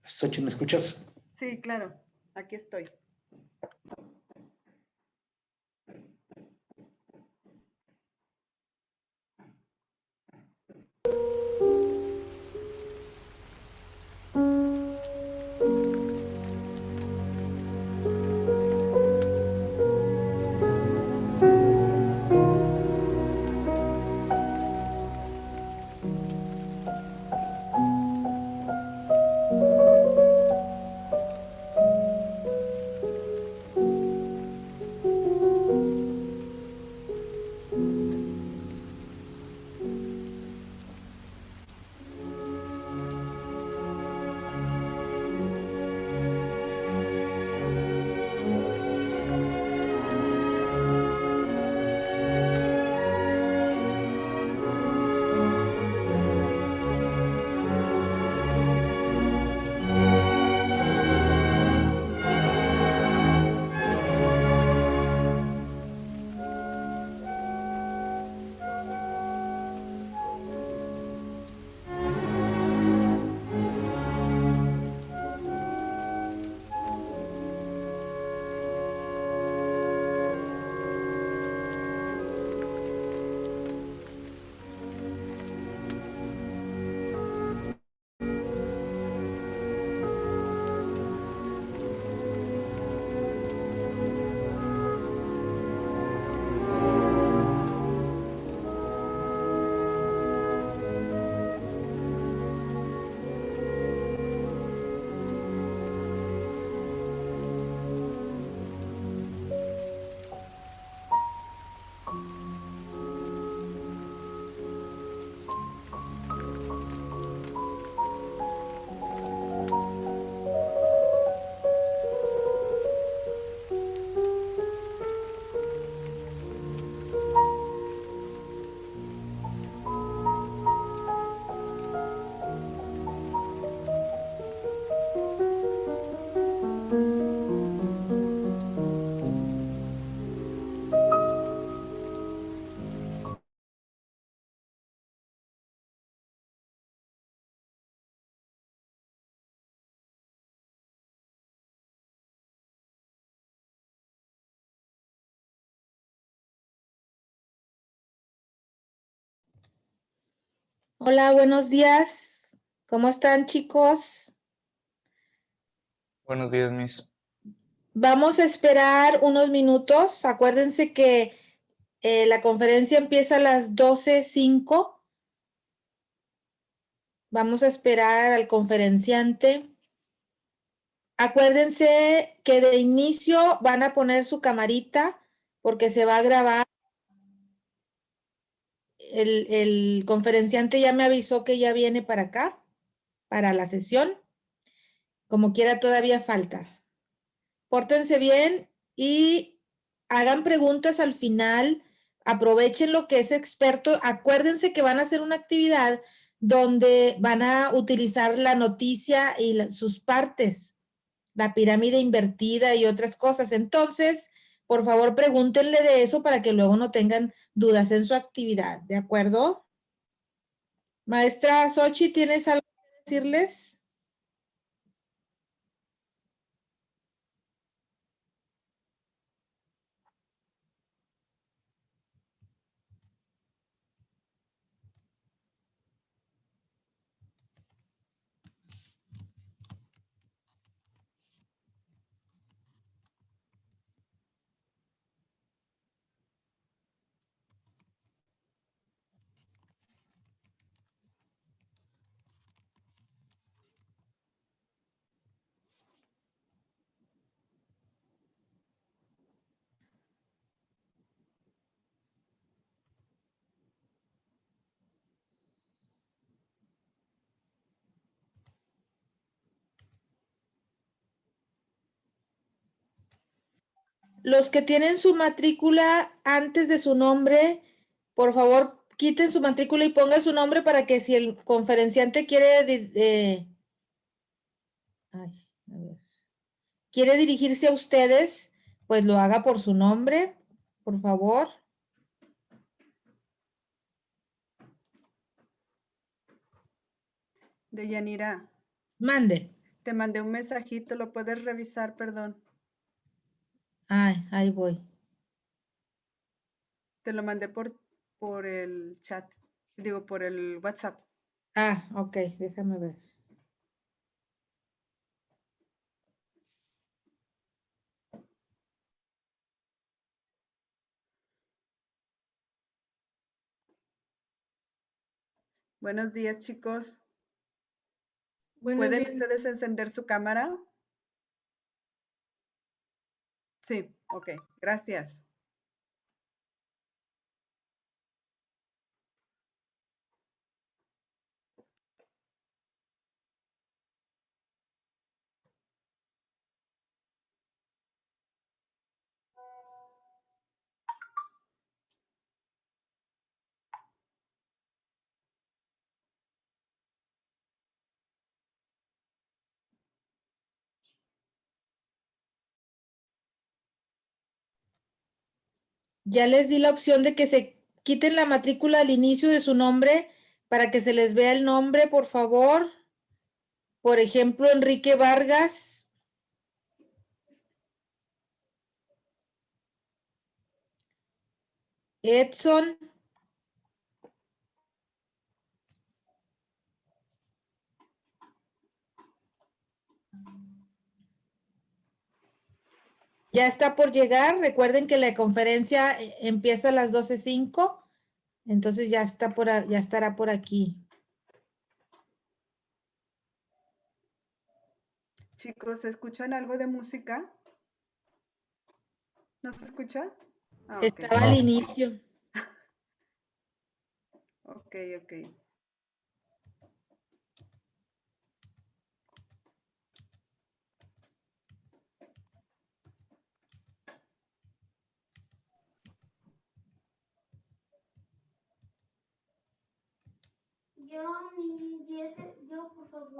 Xochitl, ¿me escuchas? Sí, claro, aquí estoy. Hola, buenos días. ¿Cómo están, chicos? Buenos días, Miss. Vamos a esperar unos minutos. Acuérdense que la conferencia empieza a las 12:05. Vamos a esperar al conferenciante. Acuérdense que de inicio van a poner su camarita porque se va a grabar. El conferenciante ya me avisó que ya viene para acá, para la sesión. Como quiera, todavía falta. Pórtense bien y hagan preguntas al final. Aprovechen lo que es experto. Acuérdense que van a hacer una actividad donde van a utilizar la noticia y sus partes, la pirámide invertida y otras cosas. Entonces, por favor, pregúntenle de eso para que luego no tengan dudas en su actividad. ¿De acuerdo? Maestra Xochitl, ¿tienes algo que decirles? Los que tienen su matrícula antes de su nombre, por favor, quiten su matrícula y pongan su nombre para que si el conferenciante quiere dirigirse a ustedes, pues lo haga por su nombre, por favor. Deyanira, Mande. Te mandé un mensajito, lo puedes revisar, perdón. Ay, ahí voy. Te lo mandé por el chat, digo, por el WhatsApp. Ah, ok, déjame ver. Buenos días, chicos. Buenos ¿Pueden días. ustedes encender su cámara? Sí, ok, gracias. Ya les di la opción de que se quiten la matrícula al inicio de su nombre para que se les vea el nombre, por favor. Por ejemplo, Enrique Vargas. Edson. Ya está por llegar. Recuerden que la conferencia empieza a las 12:05. Entonces ya estará por aquí. Chicos, ¿escuchan algo de música? ¿No se escucha? Ah, ok. Estaba al inicio. Ok, ok. Yo, por favor.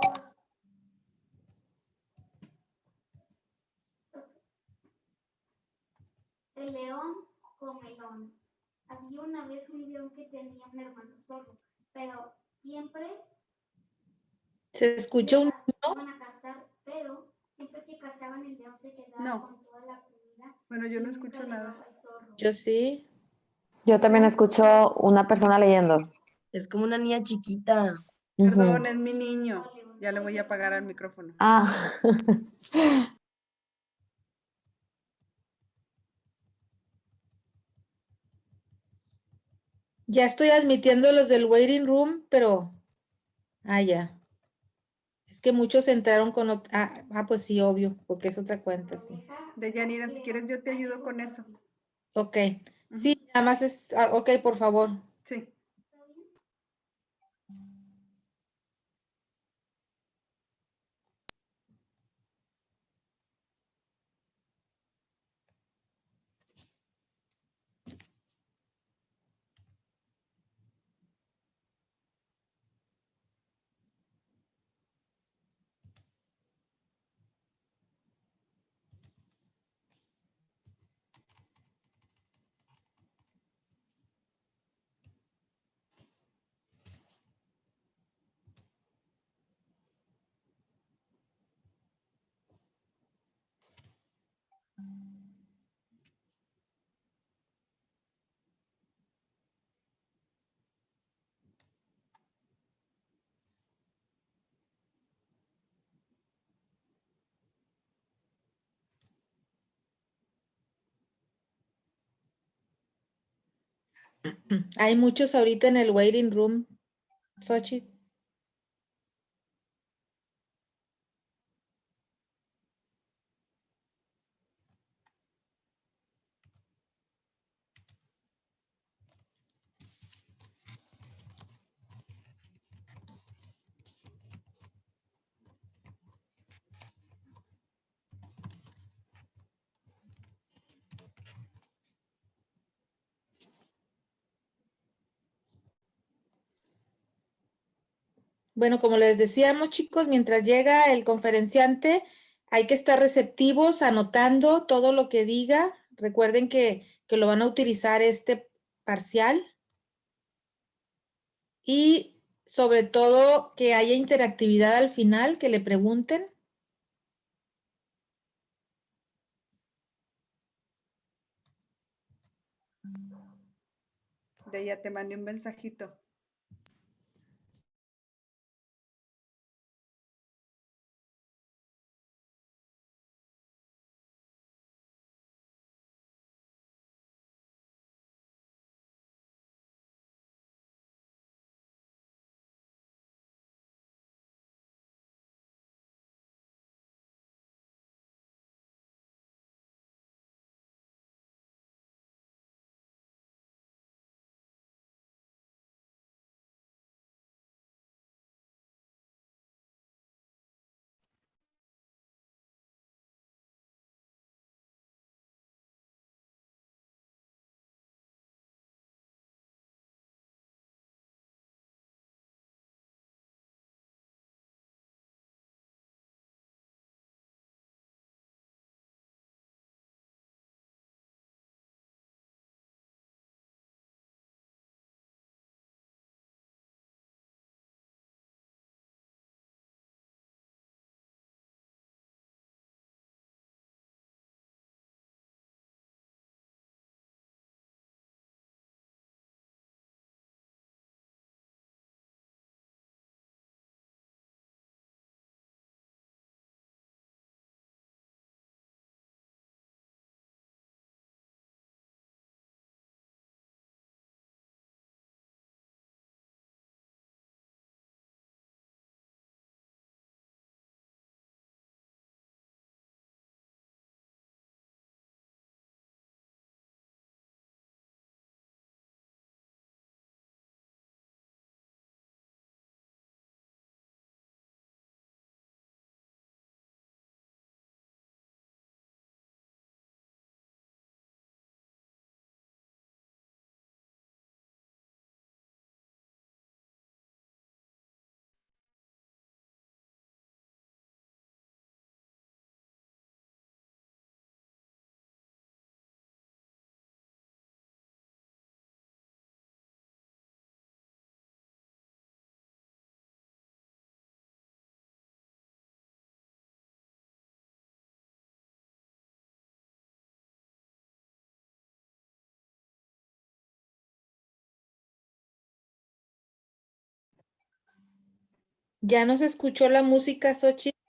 El león comelón. Había una vez un león que tenía un hermano zorro, pero siempre Se escuchó un... iban a cazar, pero siempre que cazaban el león se quedaba No. con toda la comida. Bueno, yo y no nunca escucho le nada. daba al zorro. Yo sí. Yo también escucho una persona leyendo. Es como una niña chiquita. Perdón, Ujú. es mi niño. Ya le voy a apagar al micrófono. Ah, Ya estoy admitiendo los del waiting room, pero... Ah, ya. Es que muchos entraron con... pues sí, obvio, porque es otra cuenta, sí. Deyanira, si quieres yo te ayudo con eso. Ok. Ujú. Sí, nada más es... ok, por favor. Sí. Hay muchos ahorita en el waiting room, Xochitl. Bueno, como les decíamos, chicos, mientras llega el conferenciante, hay que estar receptivos, anotando todo lo que diga. Recuerden que lo van a utilizar este parcial. Y sobre todo que haya interactividad al final, que le pregunten. De ella te mandé un mensajito. ¿Ya nos escuchó la música, Xochitl?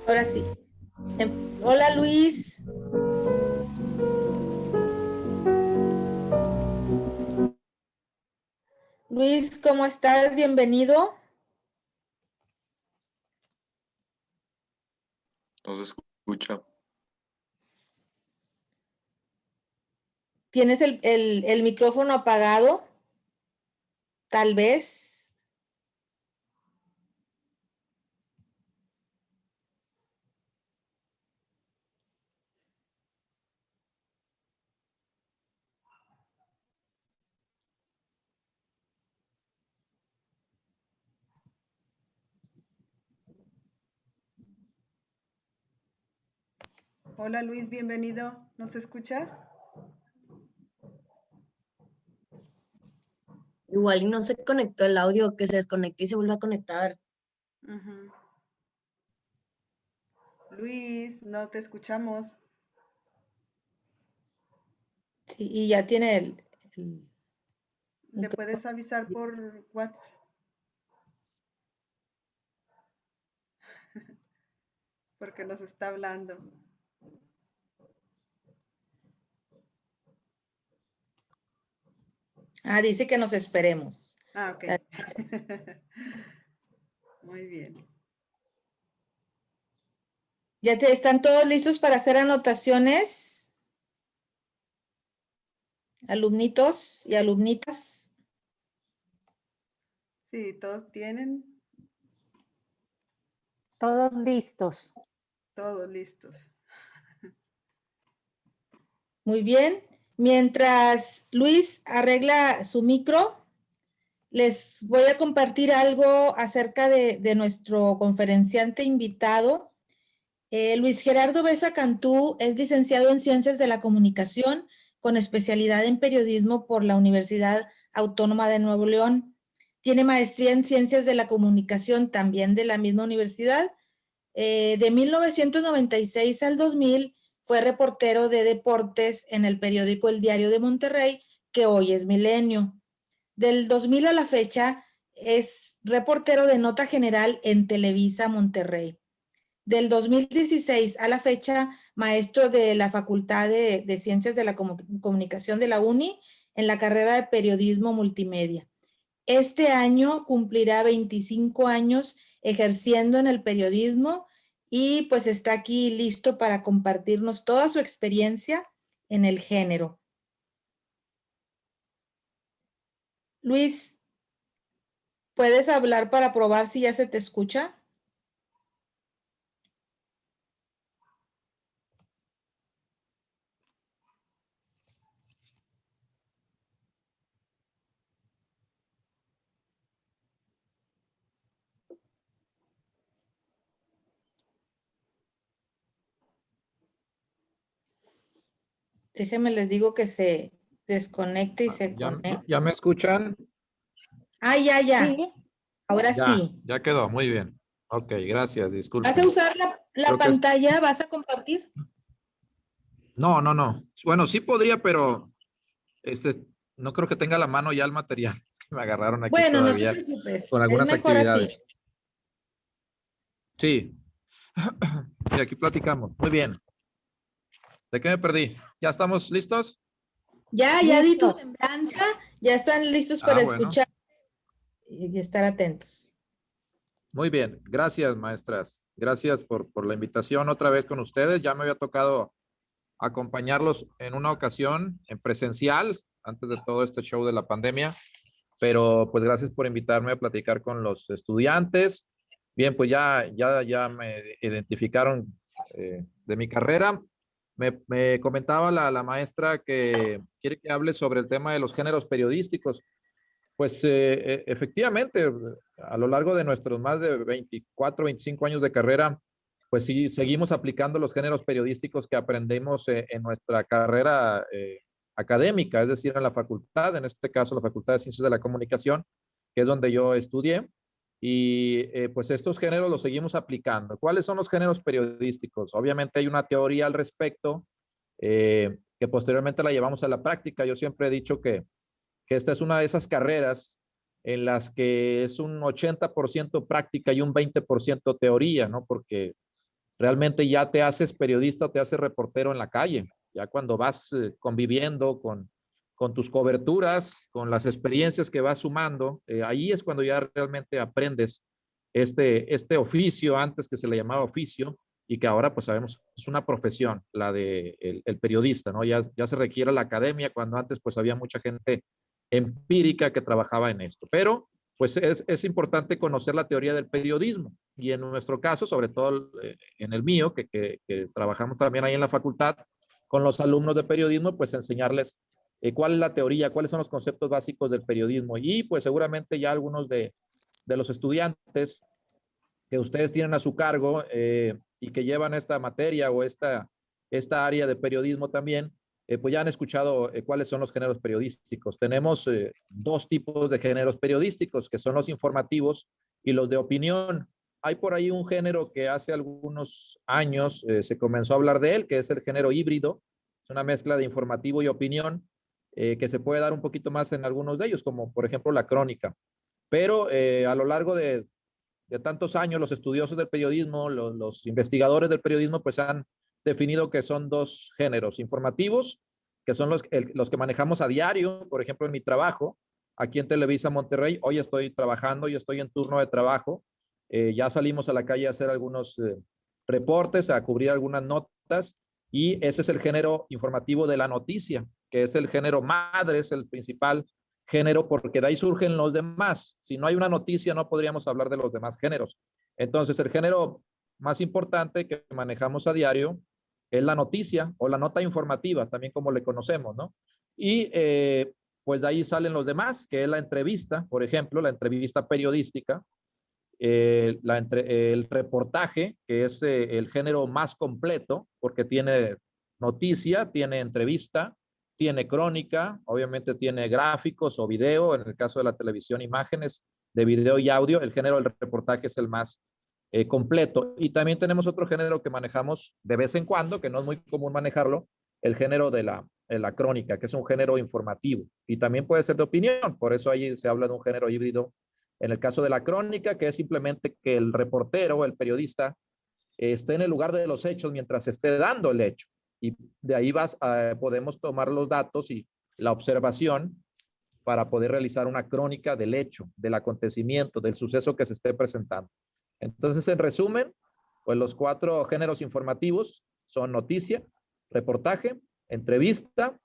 Ahora sí. Hola, Luis. Luis, ¿cómo estás? Bienvenido. No se escucha. ¿Tienes el micrófono apagado? Tal vez. Hola Luis, bienvenido. ¿Nos escuchas? Igual y no se conectó el audio, que se desconecte y se vuelva a conectar. Ujú. Luis, no te escuchamos. Sí, y ya tiene el ¿Le puedes avisar por WhatsApp? Porque nos está hablando. Ah, dice que nos esperemos. Ah, ok. Muy bien. ¿Están todos listos para hacer anotaciones? Alumnitos y alumnitas. Sí, todos tienen, Todos listos. todos listos. Muy bien. Mientras Luis arregla su micro, les voy a compartir algo acerca de nuestro conferenciante invitado. Luis Gerardo Besa Cantú es licenciado en Ciencias de la Comunicación con especialidad en periodismo por la Universidad Autónoma de Nuevo León. Tiene maestría en Ciencias de la Comunicación también de la misma universidad. De 1996 al 2000 fue reportero de deportes en el periódico El Diario de Monterrey, que hoy es Milenio. Del 2000 a la fecha es reportero de nota general en Televisa Monterrey. Del 2016 a la fecha, maestro de la Facultad de Ciencias de la Comunicación de la UNI en la carrera de Periodismo Multimedia. Este año cumplirá 25 años ejerciendo en el periodismo y pues está aquí listo para compartirnos toda su experiencia en el género. Luis, ¿puedes hablar para probar si ya se te escucha? Déjenme les digo que se desconecte y se conecte. ¿Ya me escuchan? Ah, ya. Sí. Ahora sí. Ya quedó, muy bien. Ok, gracias, disculpen. ¿Vas a usar la Creo que pantalla? ¿Vas a compartir? No. Bueno, sí podría, pero no creo que tenga a la mano ya el material. Es que me agarraron aquí Bueno, no te todavía preocupes. con Es algunas mejor así. actividades. Sí. Y aquí platicamos. Muy bien. ¿De qué me perdí? ¿Ya estamos listos? Ya di tu Listos. semblanza. Ya están listos para Bueno. escuchar y estar atentos. Muy bien. Gracias, maestras. Gracias por la invitación otra vez con ustedes. Ya me había tocado acompañarlos en una ocasión en presencial, antes de todo este show de la pandemia, pero pues gracias por invitarme a platicar con los estudiantes. Bien, pues ya me identificaron de mi carrera. Me comentaba la maestra que quiere que hable sobre el tema de los géneros periodísticos. Pues efectivamente, a lo largo de nuestros más de 24, 25 años de carrera, pues sí, seguimos aplicando los géneros periodísticos que aprendemos en nuestra carrera académica, es decir, en la facultad, en este caso la Facultad de Ciencias de la Comunicación, que es donde yo estudié, y pues estos géneros los seguimos aplicando. ¿Cuáles son los géneros periodísticos? Obviamente hay una teoría al respecto, que posteriormente la llevamos a la práctica. Yo siempre he dicho que esta es una de esas carreras en las que es un 80% práctica y un 20% teoría, ¿no? Porque realmente ya te haces periodista o te haces reportero en la calle, ya cuando vas conviviendo con tus coberturas, con las experiencias que vas sumando, ahí es cuando ya realmente aprendes este oficio, antes que se le llamaba oficio, y que ahora pues sabemos es una profesión, la de el periodista, ¿no? Ya se requiere la academia, cuando antes pues había mucha gente empírica que trabajaba en esto. Pero pues es importante conocer la teoría del periodismo y en nuestro caso, sobre todo en el mío, que trabajamos también ahí en la facultad con los alumnos de periodismo, pues enseñarles cuál es la teoría, cuáles son los conceptos básicos del periodismo y pues seguramente ya algunos de los estudiantes que ustedes tienen a su cargo y que llevan esta materia o esta área de periodismo también, pues ya han escuchado cuáles son los géneros periodísticos. Tenemos dos tipos de géneros periodísticos, que son los informativos y los de opinión. Hay por ahí un género que hace algunos años se comenzó a hablar de él, que es el género híbrido. Es una mezcla de informativo y opinión, que se puede dar un poquito más en algunos de ellos, como por ejemplo la crónica. Pero a lo largo de tantos años, los estudiosos del periodismo, los investigadores del periodismo, pues han definido que son dos géneros, informativos que son los que manejamos a diario, por ejemplo, en mi trabajo, aquí en Televisa Monterrey, hoy estoy trabajando, yo estoy en turno de trabajo, ya salimos a la calle a hacer algunos reportes, a cubrir algunas notas, y ese es el género informativo de la noticia, que es el género madre, es el principal género, porque de ahí surgen los demás. Si no hay una noticia, no podríamos hablar de los demás géneros. Entonces, el género más importante que manejamos a diario es la noticia o la nota informativa, también como le conocemos, ¿no? Y pues de ahí salen los demás, que es la entrevista, por ejemplo, la entrevista periodística, el reportaje, que es el género más completo, porque tiene noticia, tiene entrevista, tiene crónica, obviamente tiene gráficos o video, en el caso de la televisión, imágenes de video y audio. El género del reportaje es el más completo. Y también tenemos otro género que manejamos de vez en cuando, que no es muy común manejarlo, el género de la crónica, que es un género informativo y también puede ser de opinión. Por eso ahí se habla de un género híbrido en el caso de la crónica, que es simplemente que el reportero o el periodista esté en el lugar de los hechos mientras esté dando el hecho. Y de ahí podemos tomar los datos y la observación para poder realizar una crónica del hecho, del acontecimiento, del suceso que se esté presentando. Entonces, en resumen, pues los 4 géneros informativos son noticia, reportaje, entrevista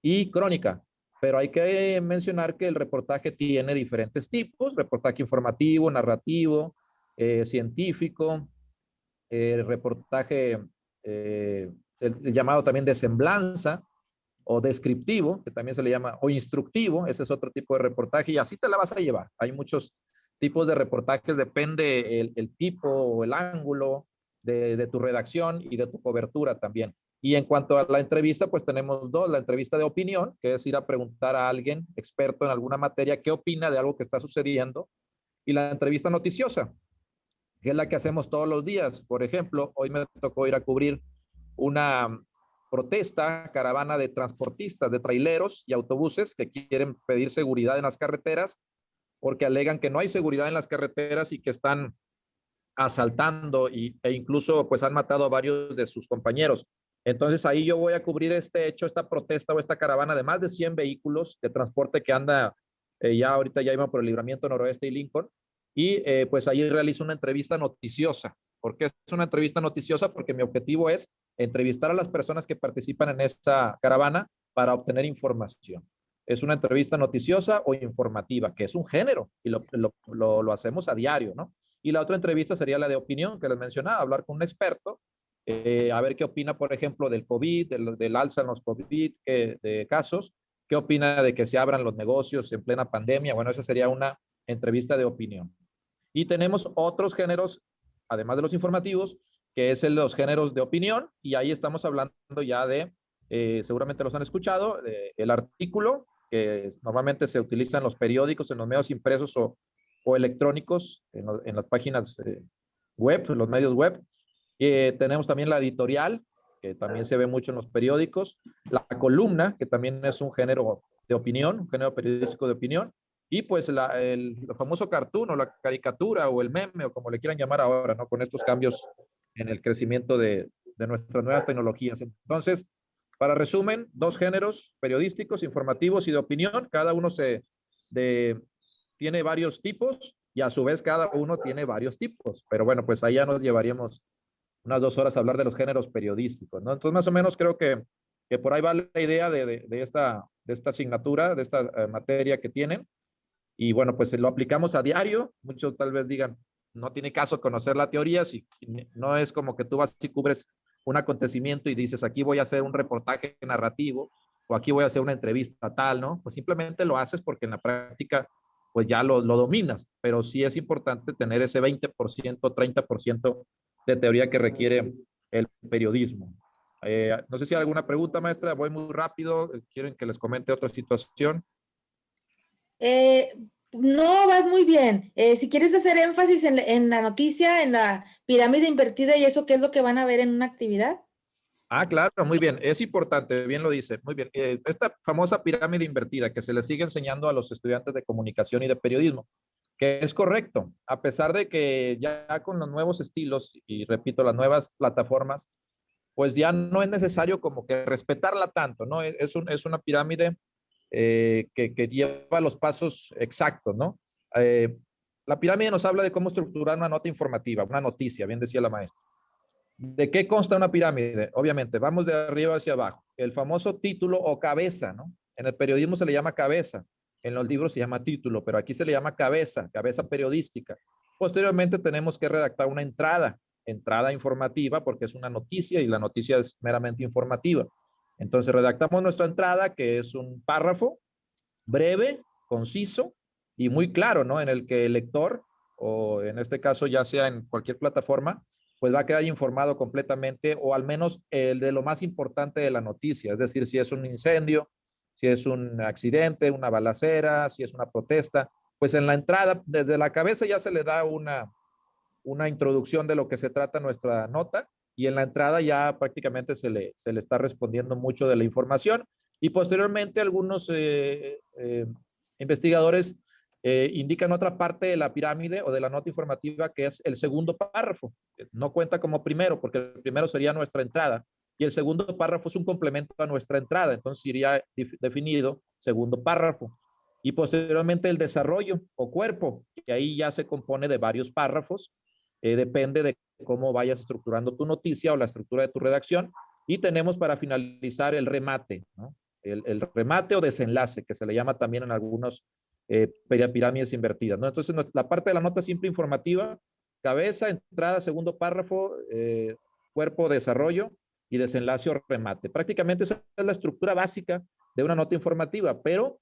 y crónica. Pero hay que mencionar que el reportaje tiene diferentes tipos: reportaje informativo, narrativo, científico, reportaje el llamado también de semblanza o descriptivo, que también se le llama, o instructivo. Ese es otro tipo de reportaje y así te la vas a llevar. Hay muchos tipos de reportajes, depende el tipo o el ángulo de tu redacción y de tu cobertura también. Y en cuanto a la entrevista, pues tenemos 2, la entrevista de opinión, que es ir a preguntar a alguien experto en alguna materia qué opina de algo que está sucediendo, y la entrevista noticiosa, que es la que hacemos todos los días. Por ejemplo, hoy me tocó ir a cubrir una protesta, caravana de transportistas, de traileros y autobuses que quieren pedir seguridad en las carreteras porque alegan que no hay seguridad en las carreteras y que están asaltando e incluso pues han matado a varios de sus compañeros. Entonces ahí yo voy a cubrir este hecho, esta protesta o esta caravana de más de 100 vehículos de transporte que anda, ahorita ya iban por el Libramiento Noroeste y Lincoln, y pues ahí realizo una entrevista noticiosa. ¿Por qué es una entrevista noticiosa? Porque mi objetivo es entrevistar a las personas que participan en esta caravana para obtener información. Es una entrevista noticiosa o informativa, que es un género y lo hacemos a diario, ¿no? Y la otra entrevista sería la de opinión, que les mencionaba, hablar con un experto, a ver qué opina, por ejemplo, del COVID, del alza en los COVID de casos, qué opina de que se abran los negocios en plena pandemia. Bueno, esa sería una entrevista de opinión. Y tenemos otros géneros, además de los informativos, que es los géneros de opinión, y ahí estamos hablando ya de, seguramente los han escuchado, el artículo, que normalmente se utiliza en los periódicos, en los medios impresos o electrónicos, en las páginas web, en los medios web. Tenemos también la editorial, que también se ve mucho en los periódicos, la columna, que también es un género de opinión, un género periodístico de opinión, y pues el famoso cartoon o la caricatura o el meme o como le quieran llamar ahora, ¿no? Con estos cambios en el crecimiento de nuestras nuevas tecnologías. Entonces, para resumen, 2 géneros periodísticos, informativos y de opinión. Cada uno tiene varios tipos y a su vez cada uno tiene varios tipos. Pero bueno, pues ahí ya nos llevaríamos unas 2 horas a hablar de los géneros periodísticos, ¿no? Entonces, más o menos creo que por ahí va la idea de esta asignatura, de esta materia que tienen. Y bueno, pues lo aplicamos a diario. Muchos tal vez digan, no tiene caso conocer la teoría, si no es como que tú vas y cubres un acontecimiento y dices, aquí voy a hacer un reportaje narrativo o aquí voy a hacer una entrevista tal, ¿no? Pues simplemente lo haces porque en la práctica pues ya lo dominas, pero sí es importante tener ese 20%, 30% de teoría que requiere el periodismo. No sé si hay alguna pregunta, maestra, voy muy rápido, ¿quieren que les comente otra situación? No, vas muy bien. Si quieres hacer énfasis en la noticia, en la pirámide invertida y eso, ¿qué es lo que van a ver en una actividad? Ah, claro, muy bien. Es importante, bien lo dice. Muy bien. Esta famosa pirámide invertida que se le sigue enseñando a los estudiantes de comunicación y de periodismo, que es correcto, a pesar de que ya con los nuevos estilos y repito, las nuevas plataformas, pues ya no es necesario como que respetarla tanto, ¿no? Es una pirámide que lleva los pasos exactos, ¿no? La pirámide nos habla de cómo estructurar una nota informativa, una noticia, bien decía la maestra. ¿De qué consta una pirámide? Obviamente, vamos de arriba hacia abajo. El famoso título o cabeza, ¿no? En el periodismo se le llama cabeza, en los libros se llama título, pero aquí se le llama cabeza, cabeza periodística. Posteriormente tenemos que redactar una entrada informativa, porque es una noticia y la noticia es meramente informativa. Entonces redactamos nuestra entrada, que es un párrafo breve, conciso y muy claro, ¿no? En el que el lector, o en este caso ya sea en cualquier plataforma, pues va a quedar informado completamente, o al menos el de lo más importante de la noticia, es decir, si es un incendio, si es un accidente, una balacera, si es una protesta, pues en la entrada, desde la cabeza ya se le da una introducción de lo que se trata nuestra nota, y en la entrada ya prácticamente se le está respondiendo mucho de la información, y posteriormente algunos investigadores indican otra parte de la pirámide o de la nota informativa, que es el segundo párrafo. No cuenta como primero, porque el primero sería nuestra entrada, y el segundo párrafo es un complemento a nuestra entrada, entonces iría definido segundo párrafo. Y posteriormente el desarrollo o cuerpo, que ahí ya se compone de varios párrafos, depende de cómo vayas estructurando tu noticia o la estructura de tu redacción. Y tenemos para finalizar el remate, ¿no? El remate o desenlace, que se le llama también en algunos pirámides invertidas, ¿no? Entonces, la parte de la nota simple informativa, cabeza, entrada, segundo párrafo, cuerpo, desarrollo y desenlace o remate. Prácticamente esa es la estructura básica de una nota informativa, pero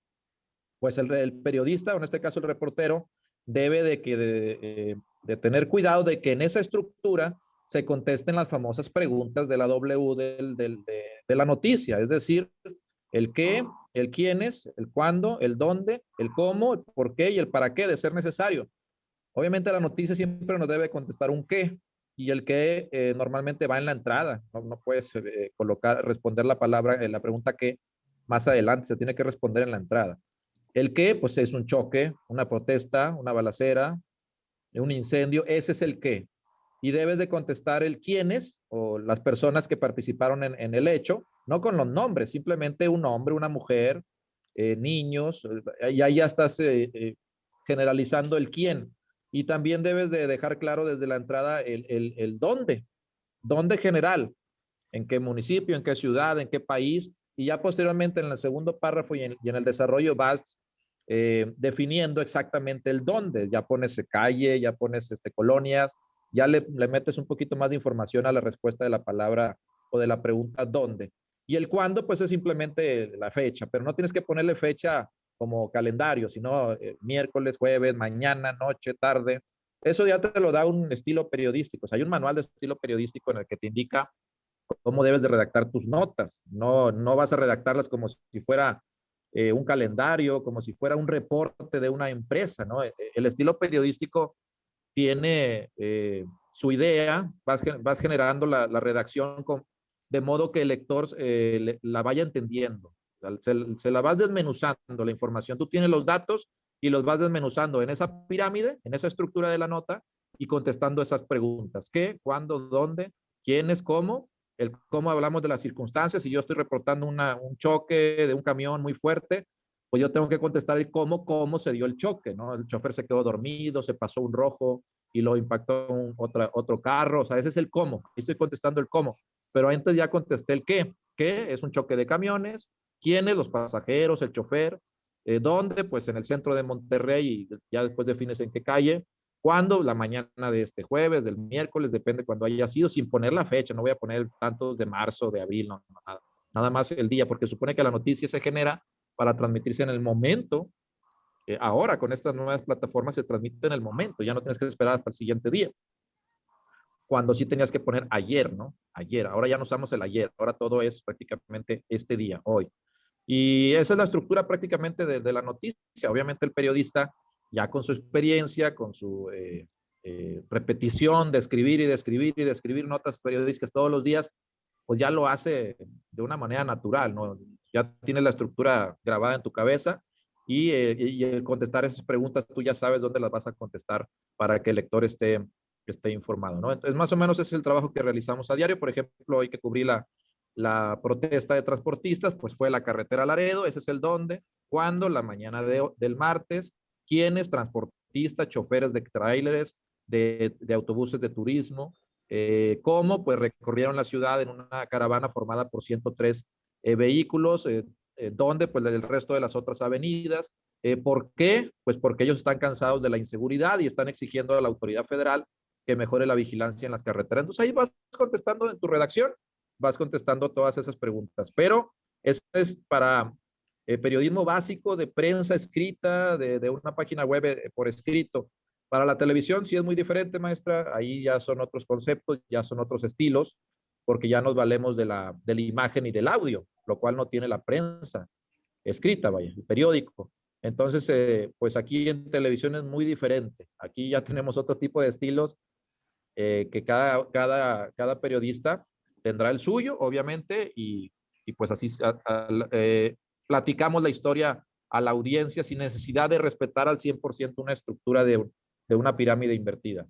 pues el periodista, o en este caso el reportero, debe de tener cuidado de que en esa estructura se contesten las famosas preguntas de la W de la noticia, es decir, el qué, el quiénes, el cuándo, el dónde, el cómo, el por qué y el para qué, de ser necesario. Obviamente la noticia siempre nos debe contestar un qué, y el qué normalmente va en la entrada. No puedes responder la pregunta qué más adelante, se tiene que responder en la entrada. El qué, pues es un choque, una protesta, una balacera, un incendio, ese es el qué. Y debes de contestar el quiénes o las personas que participaron en el hecho, no con los nombres, simplemente un hombre, una mujer, niños, y ahí ya estás generalizando el quién. Y también debes de dejar claro desde la entrada el dónde general, en qué municipio, en qué ciudad, en qué país, y ya posteriormente en el segundo párrafo y en el desarrollo vas definiendo exactamente el dónde. Ya pones calle, ya pones colonias, ya le metes un poquito más de información a la respuesta de la palabra o de la pregunta dónde. Y el cuándo, pues es simplemente la fecha, pero no tienes que ponerle fecha como calendario, sino miércoles, jueves, mañana, noche, tarde. Eso ya te lo da un estilo periodístico. O sea, hay un manual de estilo periodístico en el que te indica cómo debes de redactar tus notas. No vas a redactarlas como si fuera un calendario, como si fuera un reporte de una empresa, ¿no? El estilo periodístico tiene su idea, vas generando la redacción de modo que el lector la vaya entendiendo. Se la vas desmenuzando la información. Tú tienes los datos y los vas desmenuzando en esa pirámide, en esa estructura de la nota, y contestando esas preguntas. ¿Qué? ¿Cuándo? ¿Dónde? ¿Quiénes? ¿Cómo? El cómo hablamos de las circunstancias. Si yo estoy reportando un choque de un camión muy fuerte, pues yo tengo que contestar el cómo se dio el choque, ¿no? El chofer se quedó dormido, se pasó un rojo y lo impactó otro carro. O sea, ese es el cómo. Estoy contestando el cómo. Pero antes ya contesté el qué. ¿Qué? Es un choque de camiones. ¿Quiénes? Los pasajeros, el chofer. ¿Dónde? Pues en el centro de Monterrey, y ya después defines en qué calle. ¿Cuándo? La mañana de este jueves, del miércoles, depende cuando haya sido, sin poner la fecha. No voy a poner tantos de marzo, de abril, no, nada más el día, porque supone que la noticia se genera para transmitirse en el momento. Ahora, con estas nuevas plataformas, se transmite en el momento, ya no tienes que esperar hasta el siguiente día. Cuando sí tenías que poner ayer, ¿no? Ayer, ahora ya no usamos el ayer, ahora todo es prácticamente este día, hoy. Y esa es la estructura prácticamente de la noticia. Obviamente el periodista, ya con su experiencia, con su repetición de escribir y de escribir y de escribir notas periodísticas todos los días, pues ya lo hace de una manera natural, ¿no? Ya tiene la estructura grabada en tu cabeza, y el contestar esas preguntas, tú ya sabes dónde las vas a contestar para que el lector esté esté informado, ¿no? Entonces, más o menos ese es el trabajo que realizamos a diario. Por ejemplo, hoy que cubrí la protesta de transportistas, pues fue la carretera Laredo, ese es el dónde, cuándo, la mañana del martes, quiénes, transportistas, choferes de tráileres, de autobuses de turismo, cómo, pues recorrieron la ciudad en una caravana formada por 103 vehículos, dónde, pues el resto de las otras avenidas. ¿Por qué? Pues porque ellos están cansados de la inseguridad y están exigiendo a la autoridad federal que mejore la vigilancia en las carreteras. Entonces ahí vas contestando en tu redacción, vas contestando todas esas preguntas. Pero esto es para periodismo básico de prensa escrita, de una página web por escrito. Para la televisión sí es muy diferente, maestra. Ahí ya son otros conceptos, ya son otros estilos, porque ya nos valemos de la imagen y del audio, lo cual no tiene la prensa escrita, vaya, el periódico. Entonces, pues aquí en televisión es muy diferente. Aquí ya tenemos otro tipo de estilos que cada periodista tendrá el suyo, obviamente, y pues así platicamos la historia a la audiencia sin necesidad de respetar al 100% una estructura de una pirámide invertida.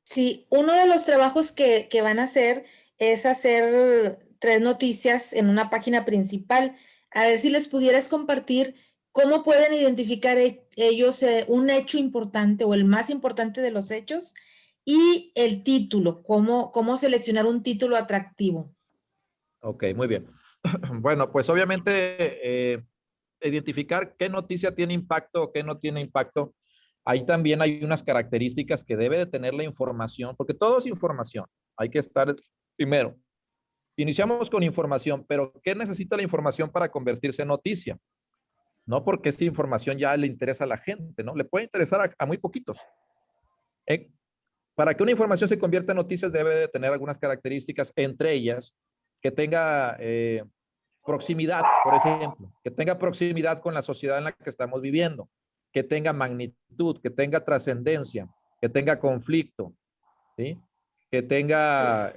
Sí, uno de los trabajos que van a hacer es hacer 3 noticias en una página principal. A ver si les pudieras compartir cómo pueden identificar ellos un hecho importante o el más importante de los hechos y el título, cómo seleccionar un título atractivo. Ok, muy bien. Bueno, pues obviamente identificar qué noticia tiene impacto o qué no tiene impacto. Ahí también hay unas características que debe de tener la información, porque todo es información. Hay que estar, primero, iniciamos con información, pero ¿qué necesita la información para convertirse en noticia? No porque esa información ya le interesa a la gente, ¿no? Le puede interesar a muy poquitos. Para que una información se convierta en noticias debe de tener algunas características, entre ellas que tenga proximidad, por ejemplo, que tenga proximidad con la sociedad en la que estamos viviendo, que tenga magnitud, que tenga trascendencia, que tenga conflicto, ¿sí? Que tenga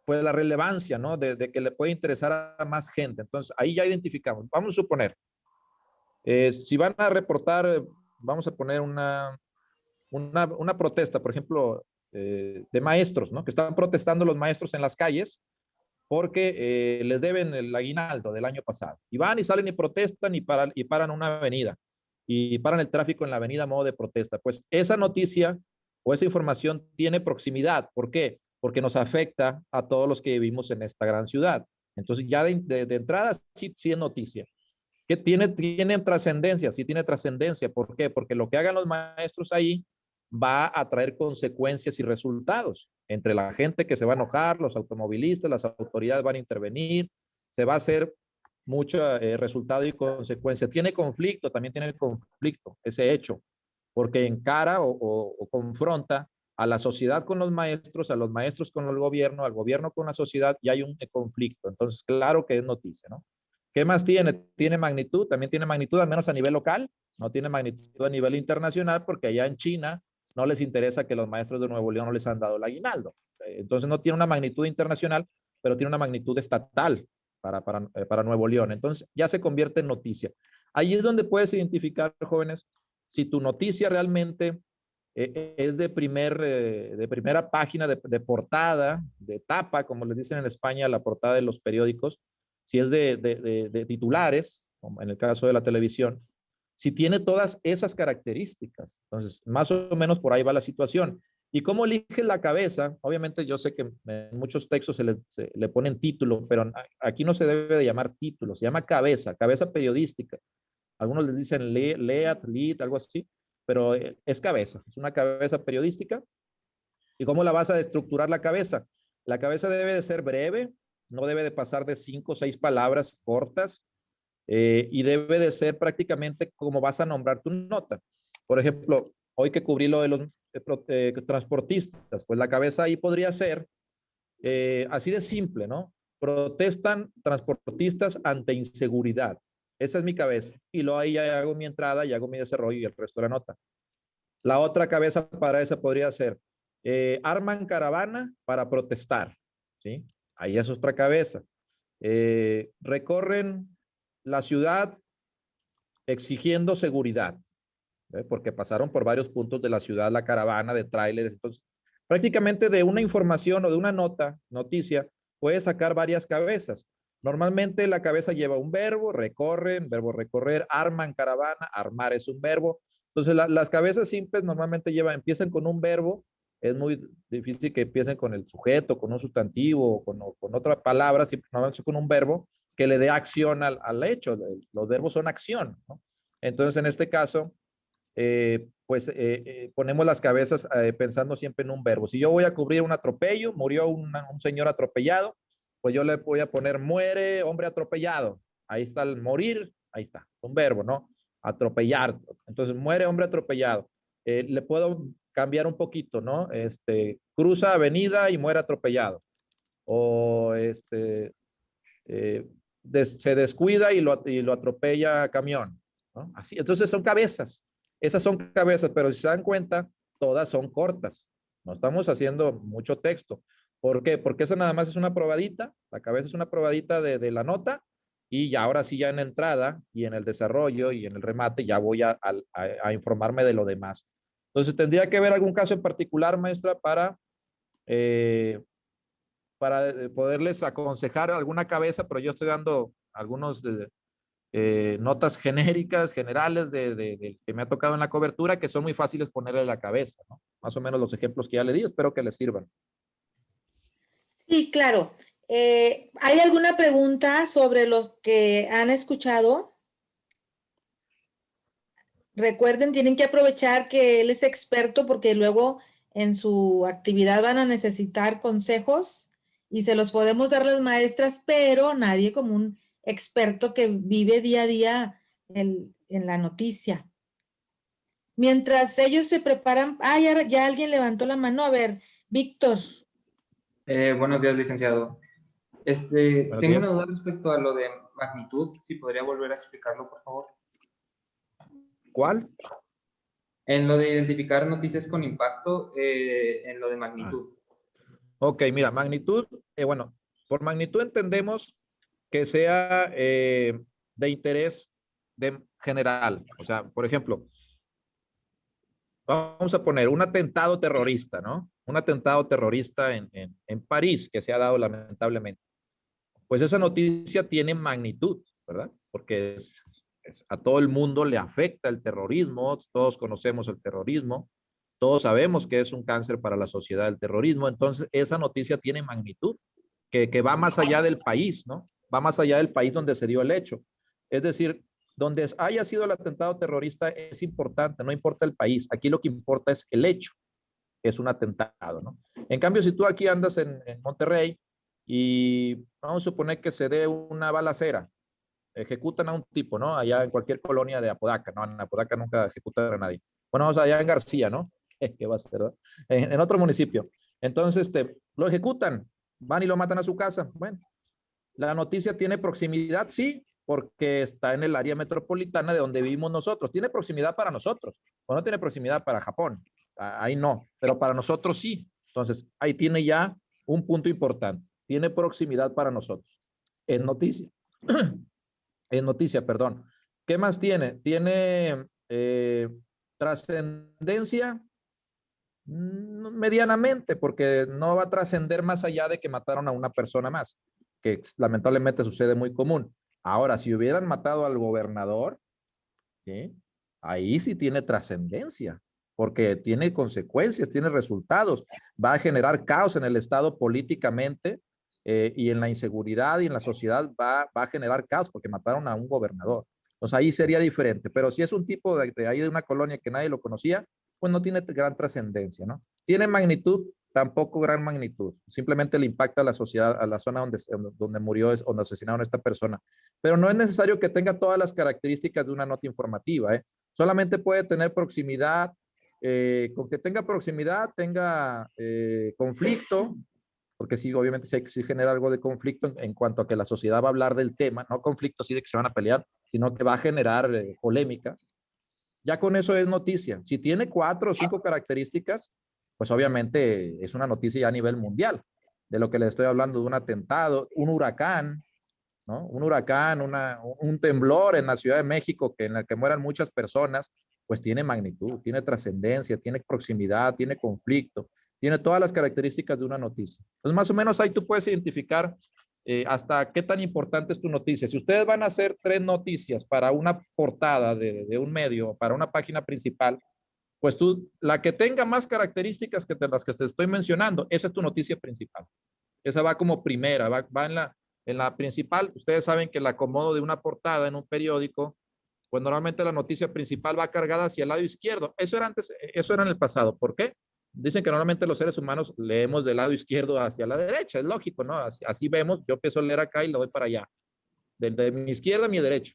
pues la relevancia, ¿no? De que le puede interesar a más gente. Entonces, ahí ya identificamos. Vamos a suponer, si van a reportar, vamos a poner una protesta, por ejemplo, de maestros, ¿no? Que están protestando los maestros en las calles porque les deben el aguinaldo del año pasado. Y van y salen y protestan y paran una avenida y paran el tráfico en la avenida a modo de protesta. Pues esa noticia o esa información tiene proximidad. ¿Por qué? Porque nos afecta a todos los que vivimos en esta gran ciudad. Entonces ya de entrada sí es noticia. ¿Que tiene trascendencia? Sí tiene trascendencia. ¿Por qué? Porque lo que hagan los maestros ahí va a traer consecuencias y resultados entre la gente que se va a enojar, los automovilistas, las autoridades van a intervenir, se va a hacer mucho resultado y consecuencia. Tiene conflicto, también tiene conflicto ese hecho, porque encara o confronta a la sociedad con los maestros, a los maestros con el gobierno, al gobierno con la sociedad y hay un conflicto. Entonces, claro que es noticia, ¿no? ¿Qué más tiene? Tiene magnitud, también tiene magnitud, al menos a nivel local, no tiene magnitud a nivel internacional, porque allá en China no les interesa que los maestros de Nuevo León no les han dado el aguinaldo. Entonces no tiene una magnitud internacional, pero tiene una magnitud estatal para Nuevo León. Entonces ya se convierte en noticia. Ahí es donde puedes identificar, jóvenes, si tu noticia realmente es de primera página, de portada, de tapa, como les dicen en España, la portada de los periódicos, si es de titulares, como en el caso de la televisión, si tiene todas esas características. Entonces, más o menos por ahí va la situación. ¿Y cómo eliges la cabeza? Obviamente yo sé que en muchos textos se le ponen título, pero aquí no se debe de llamar título, se llama cabeza periodística. Algunos les dicen lead, algo así, pero es cabeza, es una cabeza periodística. ¿Y cómo la vas a estructurar la cabeza? La cabeza debe de ser breve, no debe de pasar de 5 o 6 palabras cortas, y debe de ser prácticamente como vas a nombrar tu nota. Por ejemplo, hoy que cubrí lo de los transportistas, pues la cabeza ahí podría ser así de simple, ¿no? Protestan transportistas ante inseguridad. Esa es mi cabeza. Y luego ahí ya hago mi entrada y hago mi desarrollo y el resto de la nota. La otra cabeza para esa podría ser, arman caravana para protestar, ¿sí? Ahí es otra cabeza. Recorren la ciudad exigiendo seguridad. porque pasaron por varios puntos de la ciudad la caravana de tráileres. Entonces, prácticamente de una información o de una noticia, puedes sacar varias cabezas. Normalmente la cabeza lleva un verbo, recorren, verbo recorrer, arman caravana, armar es un verbo. Entonces las cabezas simples normalmente empiezan con un verbo. Es muy difícil que empiecen con el sujeto, con un sustantivo o con otra palabra, normalmente con un verbo que le dé acción al hecho. Los verbos son acción, ¿no? Entonces en este caso, ponemos las cabezas pensando siempre en un verbo. Si yo voy a cubrir un atropello, murió un señor atropellado, pues yo le voy a poner muere hombre atropellado. Ahí está el morir, ahí está, un verbo, ¿no? Atropellar. Entonces muere hombre atropellado. Le puedo cambiar un poquito, ¿no? Cruza avenida y muere atropellado. O se descuida y lo atropella camión, ¿no? Así, entonces son cabezas. Esas son cabezas, pero si se dan cuenta, todas son cortas. No estamos haciendo mucho texto. ¿Por qué? Porque esa nada más es una probadita, la cabeza es una probadita de la nota, y ya ahora sí ya en entrada y en el desarrollo y en el remate ya voy a informarme de lo demás. Entonces tendría que haber algún caso en particular, maestra, para poderles aconsejar alguna cabeza, pero yo estoy dando algunos notas genéricas, generales de que me ha tocado en la cobertura, que son muy fáciles ponerle la cabeza, ¿no? Más o menos los ejemplos que ya le di, espero que les sirvan. Sí, claro. ¿Hay alguna pregunta sobre lo que han escuchado? Recuerden, tienen que aprovechar que él es experto porque luego en su actividad van a necesitar consejos y se los podemos dar las maestras, pero nadie como un experto que vive día a día en la noticia. Mientras ellos se preparan, ya alguien levantó la mano. A ver, Víctor. Buenos días, licenciado. Tengo una duda respecto a lo de magnitud, si podría volver a explicarlo, por favor. ¿Cuál? En lo de identificar noticias con impacto, en lo de magnitud. Ok, mira, magnitud, bueno, por magnitud entendemos que sea de interés general. O sea, por ejemplo, vamos a poner un atentado terrorista, ¿no? Un atentado terrorista en París que se ha dado lamentablemente. Pues esa noticia tiene magnitud, ¿verdad? Porque a todo el mundo le afecta el terrorismo, todos conocemos el terrorismo, todos sabemos que es un cáncer para la sociedad el terrorismo, entonces esa noticia tiene magnitud, que va más allá del país, ¿no? Va más allá del país donde se dio el hecho. Es decir, donde haya sido el atentado terrorista es importante, no importa el país, aquí lo que importa es el hecho, es un atentado, ¿no? En cambio, si tú aquí andas en Monterrey y vamos a suponer que se dé una balacera, ejecutan a un tipo, ¿no? Allá en cualquier colonia de Apodaca, ¿no? En Apodaca nunca ejecutan a nadie. Bueno, vamos allá en García, ¿no? ¿Qué va a ser, ¿no? En otro municipio. Entonces, lo ejecutan, van y lo matan a su casa. Bueno, la noticia tiene proximidad, sí, porque está en el área metropolitana de donde vivimos nosotros. Tiene proximidad para nosotros, o no tiene proximidad para Japón. Ahí no, pero para nosotros sí. Entonces, ahí tiene ya un punto importante. Tiene proximidad para nosotros. Es noticia. Es noticia, perdón. ¿Qué más tiene? Tiene trascendencia medianamente, porque no va a trascender más allá de que mataron a una persona más, que lamentablemente sucede muy común. Ahora, si hubieran matado al gobernador, ¿sí? Ahí sí tiene trascendencia, porque tiene consecuencias, tiene resultados, va a generar caos en el Estado políticamente, y en la inseguridad y en la sociedad va a generar caos porque mataron a un gobernador. Entonces ahí sería diferente, pero si es un tipo de ahí de una colonia que nadie lo conocía, pues no tiene gran trascendencia, ¿no? Tiene magnitud, tampoco gran magnitud, simplemente le impacta a la sociedad, a la zona donde murió, donde asesinaron a esta persona, pero no es necesario que tenga todas las características de una nota informativa, ¿eh? Solamente puede tener proximidad, con que tenga proximidad, tenga conflicto, porque sí, obviamente sí genera algo de conflicto en cuanto a que la sociedad va a hablar del tema, no conflicto así de que se van a pelear, sino que va a generar polémica. Ya con eso es noticia. Si tiene 4 o 5 características, pues obviamente es una noticia ya a nivel mundial. De lo que le estoy hablando, de un atentado, un huracán, ¿no? Un huracán, un temblor en la Ciudad de México en el que mueran muchas personas, pues tiene magnitud, tiene trascendencia, tiene proximidad, tiene conflicto, tiene todas las características de una noticia. Entonces, más o menos ahí tú puedes identificar hasta qué tan importante es tu noticia. Si ustedes van a hacer 3 noticias para una portada de un medio, para una página principal, pues tú, la que tenga más características que las que te estoy mencionando, esa es tu noticia principal. Esa va como primera, va en la principal. Ustedes saben que el acomodo de una portada en un periódico, pues normalmente la noticia principal va cargada hacia el lado izquierdo. Eso era antes, eso era en el pasado. ¿Por qué? Dicen que normalmente los seres humanos leemos del lado izquierdo hacia la derecha. Es lógico, ¿no? Así vemos. Yo empiezo a leer acá y lo doy para allá. De mi izquierda a mi derecha.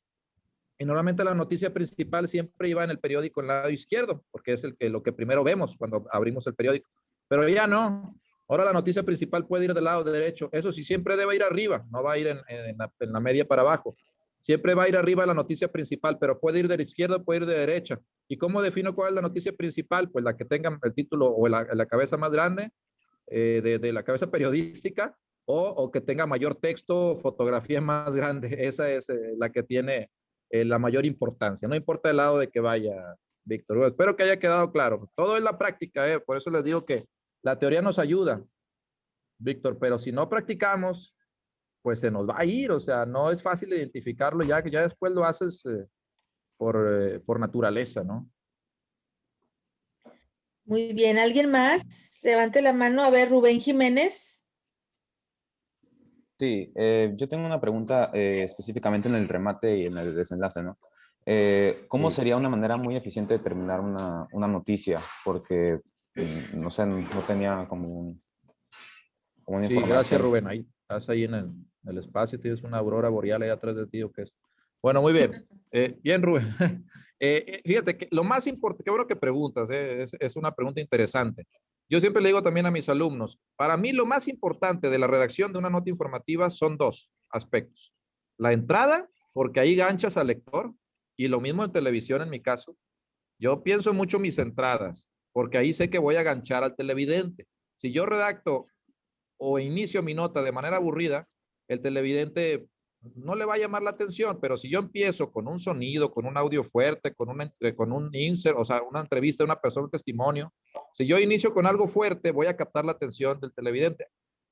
Y normalmente la noticia principal siempre iba en el periódico en el lado izquierdo, porque es lo que primero vemos cuando abrimos el periódico. Pero ya no. Ahora la noticia principal puede ir del lado derecho. Eso sí, siempre debe ir arriba, no va a ir en la media para abajo. Siempre va a ir arriba la noticia principal, pero puede ir de la izquierda, puede ir de derecha. ¿Y cómo defino cuál es la noticia principal? Pues la que tenga el título o la cabeza más grande de la cabeza periodística o que tenga mayor texto, fotografía más grande. Esa es la que tiene la mayor importancia. No importa el lado de que vaya, Víctor. Espero que haya quedado claro. Todo es la práctica, por eso les digo que la teoría nos ayuda, Víctor, pero si no practicamos, pues se nos va a ir. O sea, no es fácil identificarlo ya que ya después lo haces por naturaleza, ¿no? Muy bien, ¿alguien más? Levante la mano. A ver, Rubén Jiménez. Sí, yo tengo una pregunta específicamente en el remate y en el desenlace, ¿no? ¿Cómo Sí. sería una manera muy eficiente de terminar una noticia? Porque, no sé, no tenía como una Sí, información. gracias, Rubén. Ahí estás ahí en el espacio, tienes una aurora boreal ahí atrás de ti, ¿o qué es? Bueno, muy bien. Bien, Rubén. Fíjate que lo más importante, qué bueno que preguntas, es una pregunta interesante. Yo siempre le digo también a mis alumnos, para mí lo más importante de la redacción de una nota informativa son 2 aspectos. La entrada, porque ahí ganchas al lector, y lo mismo en televisión en mi caso. Yo pienso mucho mis entradas, porque ahí sé que voy a ganchar al televidente. Si yo redacto o inicio mi nota de manera aburrida, el televidente no le va a llamar la atención, pero si yo empiezo con un sonido, con un audio fuerte, con un insert, o sea, una entrevista de una persona, un testimonio, si yo inicio con algo fuerte, voy a captar la atención del televidente.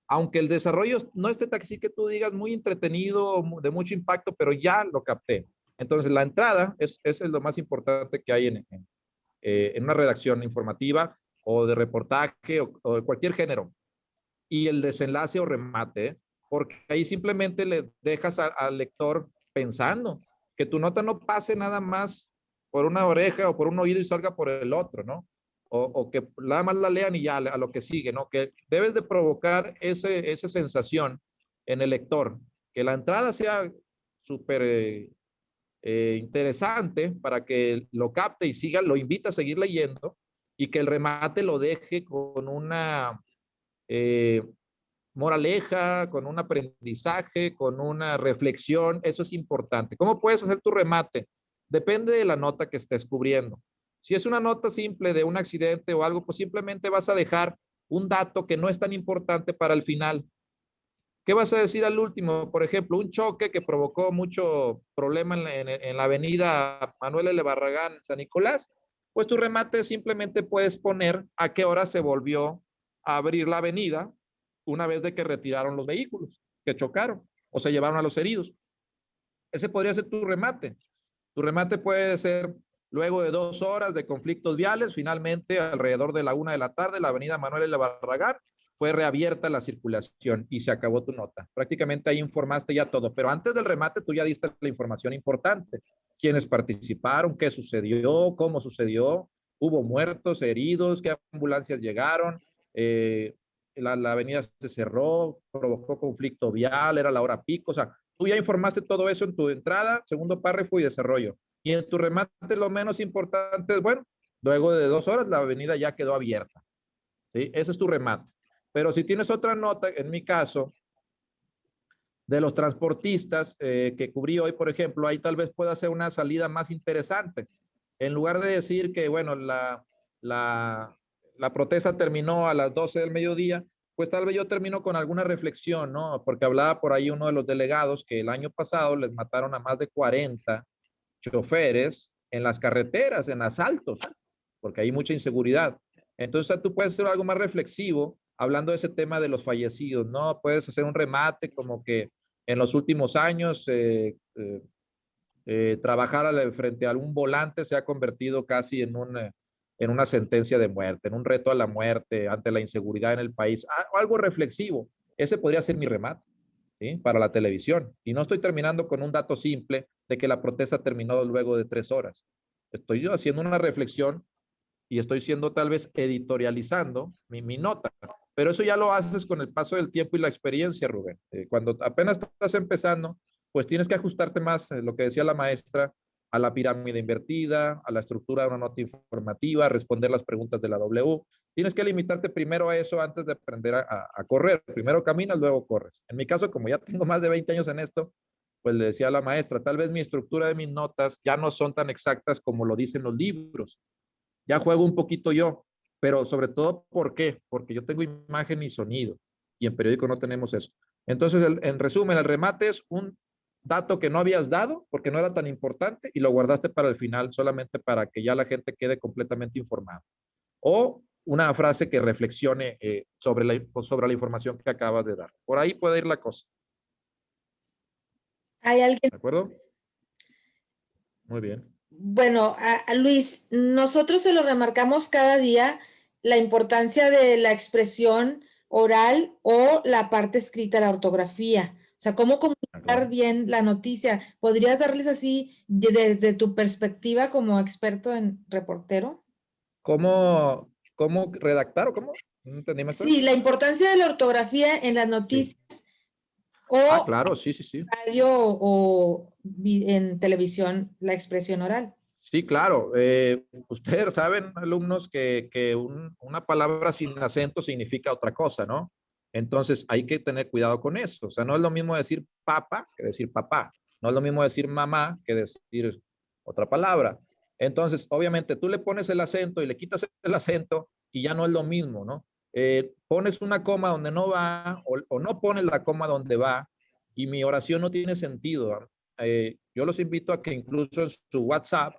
Aunque el desarrollo no esté así que tú digas muy entretenido, de mucho impacto, pero ya lo capté. Entonces, la entrada es lo más importante que hay en una redacción informativa o de reportaje o de cualquier género. Y el desenlace o remate, porque ahí simplemente le dejas al lector pensando, que tu nota no pase nada más por una oreja o por un oído y salga por el otro, ¿no? O que nada más la lean y ya a lo que sigue, ¿no? Que debes de provocar esa sensación en el lector, que la entrada sea súper interesante para que lo capte y siga, lo invita a seguir leyendo y que el remate lo deje con una moraleja, con un aprendizaje, con una reflexión. Eso es importante. ¿Cómo puedes hacer tu remate? Depende de la nota que estés cubriendo. Si es una nota simple de un accidente o algo, pues simplemente vas a dejar un dato que no es tan importante para el final. ¿Qué vas a decir al último? Por ejemplo, un choque que provocó mucho problema en la avenida Manuel L. Barragán, San Nicolás. Pues tu remate simplemente puedes poner a qué hora se volvió a abrir la avenida una vez de que retiraron los vehículos que chocaron o se llevaron a los heridos. Ese podría ser tu remate. Tu remate puede ser luego de 2 horas de conflictos viales, finalmente alrededor de la 1 de la tarde, la avenida Manuel L. Barragán fue reabierta la circulación y se acabó tu nota. Prácticamente ahí informaste ya todo, pero antes del remate tú ya diste la información importante. ¿Quiénes participaron? ¿Qué sucedió? ¿Cómo sucedió? ¿Hubo muertos, heridos? ¿Qué ambulancias llegaron? La avenida se cerró, provocó conflicto vial, era la hora pico. O sea, tú ya informaste todo eso en tu entrada, segundo párrafo y desarrollo. Y en tu remate lo menos importante es, bueno, luego de 2 horas la avenida ya quedó abierta. ¿Sí? Ese es tu remate. Pero si tienes otra nota, en mi caso, de los transportistas que cubrí hoy, por ejemplo, ahí tal vez pueda ser una salida más interesante. En lugar de decir que, bueno, la protesta terminó a las 12 del mediodía, pues tal vez yo termino con alguna reflexión, ¿no? Porque hablaba por ahí uno de los delegados que el año pasado les mataron a más de 40 choferes en las carreteras, en asaltos, porque hay mucha inseguridad. Entonces tú puedes hacer algo más reflexivo hablando de ese tema de los fallecidos, ¿no? Puedes hacer un remate como que en los últimos años trabajar frente a un volante se ha convertido casi en una sentencia de muerte, en un reto a la muerte ante la inseguridad en el país. Algo reflexivo. Ese podría ser mi remate, ¿sí? Para la televisión. Y no estoy terminando con un dato simple de que la protesta terminó luego de 3 horas. Estoy yo haciendo una reflexión y estoy siendo tal vez editorializando mi nota. Pero eso ya lo haces con el paso del tiempo y la experiencia, Rubén. Cuando apenas estás empezando, pues tienes que ajustarte más, lo que decía la maestra, a la pirámide invertida, a la estructura de una nota informativa, a responder las preguntas de la W. Tienes que limitarte primero a eso antes de aprender a correr. Primero caminas, luego corres. En mi caso, como ya tengo más de 20 años en esto, pues le decía a la maestra, tal vez mi estructura de mis notas ya no son tan exactas como lo dicen los libros. Ya juego un poquito yo, pero sobre todo, ¿por qué? Porque yo tengo imagen y sonido, y en periódico no tenemos eso. Entonces, en resumen, el remate es un dato que no habías dado porque no era tan importante y lo guardaste para el final solamente para que ya la gente quede completamente informada. O una frase que reflexione sobre la información que acabas de dar. Por ahí puede ir la cosa. ¿Hay alguien? ¿De acuerdo? Muy bien. Bueno, a Luis, nosotros se lo remarcamos cada día la importancia de la expresión oral o la parte escrita, la ortografía. O sea, cómo comunicar bien la noticia. ¿Podrías darles así desde tu perspectiva como experto en reportero? ¿Cómo redactar o cómo? No entendí, maestra. Sí, la importancia de la ortografía en las noticias o claro, sí. radio o en televisión, la expresión oral. Sí, claro. Ustedes saben, alumnos, que una palabra sin acento significa otra cosa, ¿no? Entonces hay que tener cuidado con eso. O sea, no es lo mismo decir papa que decir papá. No es lo mismo decir mamá que decir otra palabra. Entonces, obviamente, tú le pones el acento y le quitas el acento y ya no es lo mismo, ¿no? Pones una coma donde no va o no pones la coma donde va y mi oración no tiene sentido. Yo los invito a que incluso en su WhatsApp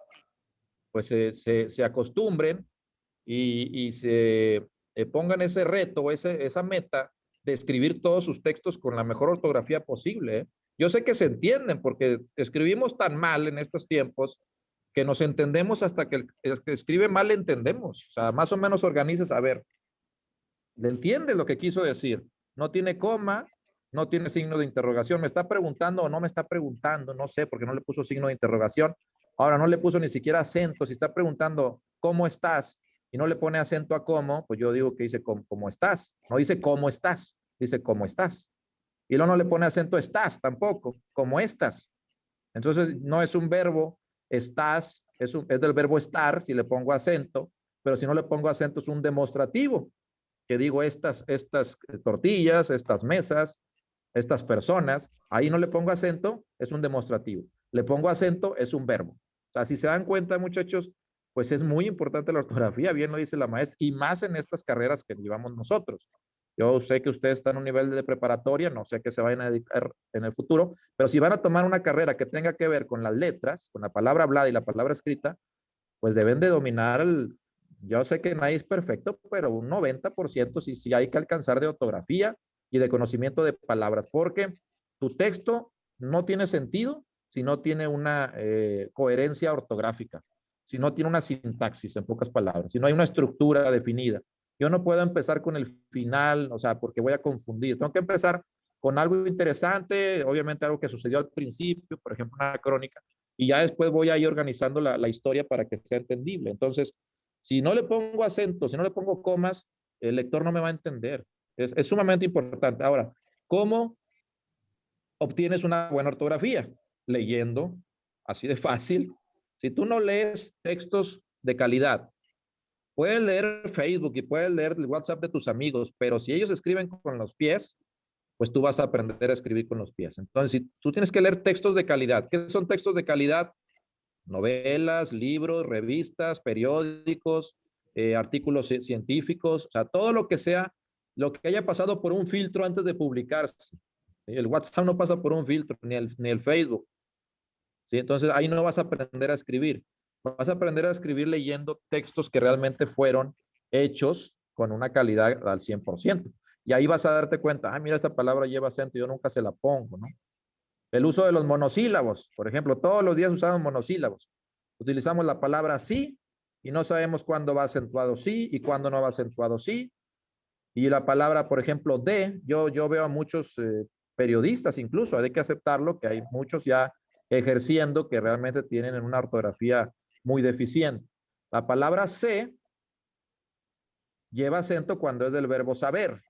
pues se acostumbren y se pongan ese reto, esa meta de escribir todos sus textos con la mejor ortografía posible, ¿eh? Yo sé que se entienden porque escribimos tan mal en estos tiempos que nos entendemos hasta que el que escribe mal le entendemos. O sea, más o menos organizas, a ver, ¿le entiendes lo que quiso decir? No tiene coma, no tiene signo de interrogación. ¿Me está preguntando o no me está preguntando? No sé, porque no le puso signo de interrogación. Ahora no le puso ni siquiera acento. Si está preguntando, ¿cómo estás? Y no le pone acento a cómo, pues yo digo que dice, ¿cómo estás? No dice, ¿cómo estás? Dice, ¿cómo estás? Y luego no le pone acento estás tampoco, ¿cómo estás? Entonces no es un verbo, estás, es del verbo estar, si le pongo acento, pero si no le pongo acento es un demostrativo, que digo estas tortillas, estas mesas, estas personas, ahí no le pongo acento, es un demostrativo. Le pongo acento, es un verbo. O sea, si se dan cuenta, muchachos, pues es muy importante la ortografía, bien lo dice la maestra, y más en estas carreras que llevamos nosotros. Yo sé que ustedes están en un nivel de preparatoria, no sé qué se vayan a dedicar en el futuro, pero si van a tomar una carrera que tenga que ver con las letras, con la palabra hablada y la palabra escrita, pues deben de dominar yo sé que nadie es perfecto, pero un 90% sí hay que alcanzar de ortografía y de conocimiento de palabras, porque tu texto no tiene sentido si no tiene una coherencia ortográfica, si no tiene una sintaxis, en pocas palabras, si no hay una estructura definida. Yo no puedo empezar con el final, o sea, porque voy a confundir. Tengo que empezar con algo interesante, obviamente algo que sucedió al principio, por ejemplo, una crónica, y ya después voy a ir organizando la historia para que sea entendible. Entonces, si no le pongo acento, si no le pongo comas, el lector no me va a entender. Es sumamente importante. Ahora, ¿cómo obtienes una buena ortografía? Leyendo, así de fácil. Si tú no lees textos de calidad, puedes leer Facebook y puedes leer el WhatsApp de tus amigos, pero si ellos escriben con los pies, pues tú vas a aprender a escribir con los pies. Entonces, si tú tienes que leer textos de calidad, ¿qué son textos de calidad? Novelas, libros, revistas, periódicos, artículos científicos, o sea, todo lo que sea, lo que haya pasado por un filtro antes de publicarse. El WhatsApp no pasa por un filtro, ni el Facebook. ¿Sí? Entonces ahí no vas a aprender a escribir. Vas a aprender a escribir leyendo textos que realmente fueron hechos con una calidad al 100%. Y ahí vas a darte cuenta, mira, esta palabra lleva acento, yo nunca se la pongo, ¿no? El uso de los monosílabos, por ejemplo, todos los días usamos monosílabos. Utilizamos la palabra sí y no sabemos cuándo va acentuado sí y cuándo no va acentuado sí. Y la palabra, por ejemplo, de, yo veo a muchos periodistas incluso, hay que aceptarlo, que hay muchos ya ejerciendo que realmente tienen una ortografía muy deficiente. La palabra sé lleva acento cuando es del verbo saber.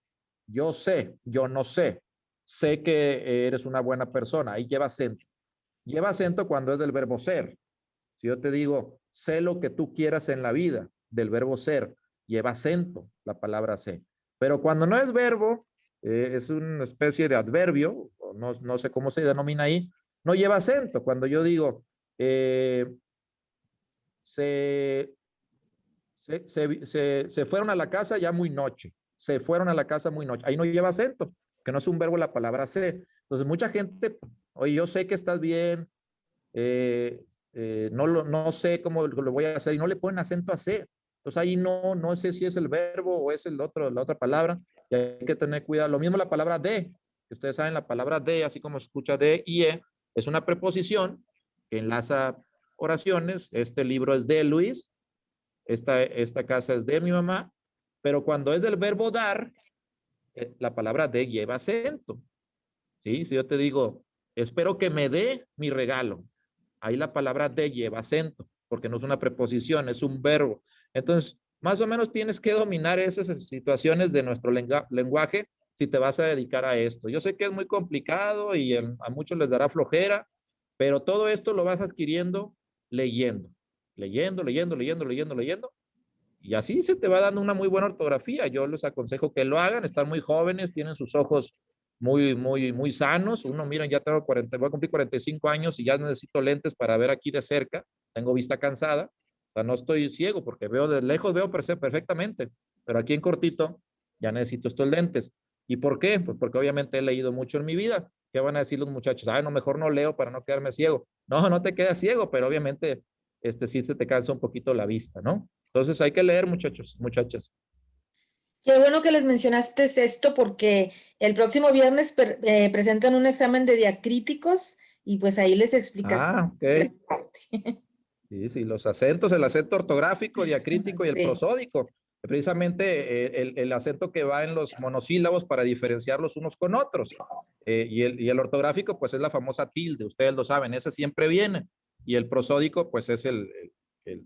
Yo sé, yo no sé. Sé que eres una buena persona, ahí lleva acento. Lleva acento cuando es del verbo ser. Si yo te digo, sé lo que tú quieras en la vida, del verbo ser, lleva acento la palabra sé. Pero cuando no es verbo, es una especie de adverbio, o no sé cómo se denomina ahí, no lleva acento. Cuando yo digo, se fueron a la casa ya muy noche. Se fueron a la casa muy noche. Ahí no lleva acento, que no es un verbo la palabra sé. Entonces, mucha gente, oye, yo sé que estás bien, no sé cómo lo voy a hacer, y no le ponen acento a sé. Entonces, ahí no sé si es el verbo o es la otra palabra, y hay que tener cuidado. Lo mismo la palabra de, que ustedes saben, la palabra de, así como se escucha de y es una preposición que enlaza oraciones. Este libro es de Luis. Esta casa es de mi mamá, pero cuando es del verbo dar, la palabra de lleva acento. ¿Sí? Si yo te digo, espero que me dé mi regalo, ahí la palabra de lleva acento, porque no es una preposición, es un verbo. Entonces, más o menos tienes que dominar esas situaciones de nuestro lenguaje si te vas a dedicar a esto. Yo sé que es muy complicado y a muchos les dará flojera, pero todo esto lo vas adquiriendo leyendo. Leyendo. Y así se te va dando una muy buena ortografía. Yo les aconsejo que lo hagan, están muy jóvenes, tienen sus ojos muy sanos. Uno, miren, ya tengo 40, voy a cumplir 45 años y ya necesito lentes para ver aquí de cerca. Tengo vista cansada. O sea, no estoy ciego porque veo de lejos, veo perfectamente. Pero aquí en cortito ya necesito estos lentes. ¿Y por qué? Pues porque obviamente he leído mucho en mi vida. ¿Qué van a decir los muchachos? No, mejor no leo para no quedarme ciego. No te quedas ciego, pero obviamente sí se te cansa un poquito la vista, ¿no? Entonces hay que leer, muchachos, muchachas. Qué bueno que les mencionaste esto porque el próximo viernes presentan un examen de diacríticos y pues ahí les explicas. Ok. Sí, los acentos, el acento ortográfico, diacrítico y el prosódico. Precisamente el acento que va en los monosílabos para diferenciarlos unos con otros. Y el ortográfico, pues es la famosa tilde, ustedes lo saben, ese siempre viene. Y el prosódico, pues es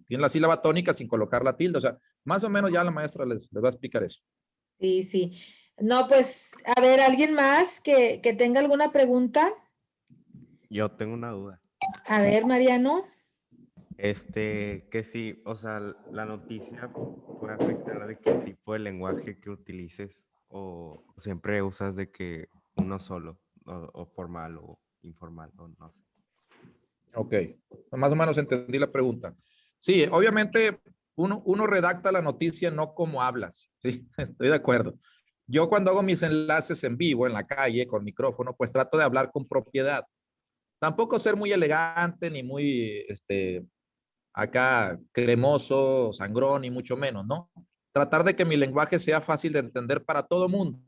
tiene la sílaba tónica sin colocar la tilde. O sea, más o menos ya la maestra les va a explicar eso. Sí. No, pues, a ver, ¿alguien más que tenga alguna pregunta? Yo tengo una duda. A ver, Mariano. Que sí, o sea, la noticia puede afectar de qué tipo de lenguaje que utilices o siempre usas de que uno solo, o formal o informal, o no sé. Ok, más o menos entendí la pregunta. Sí, obviamente uno redacta la noticia no como hablas, sí, estoy de acuerdo. Yo cuando hago mis enlaces en vivo, en la calle, con micrófono, pues trato de hablar con propiedad. Tampoco ser muy elegante, ni muy, acá cremoso, sangrón, ni mucho menos, ¿no? Tratar de que mi lenguaje sea fácil de entender para todo mundo.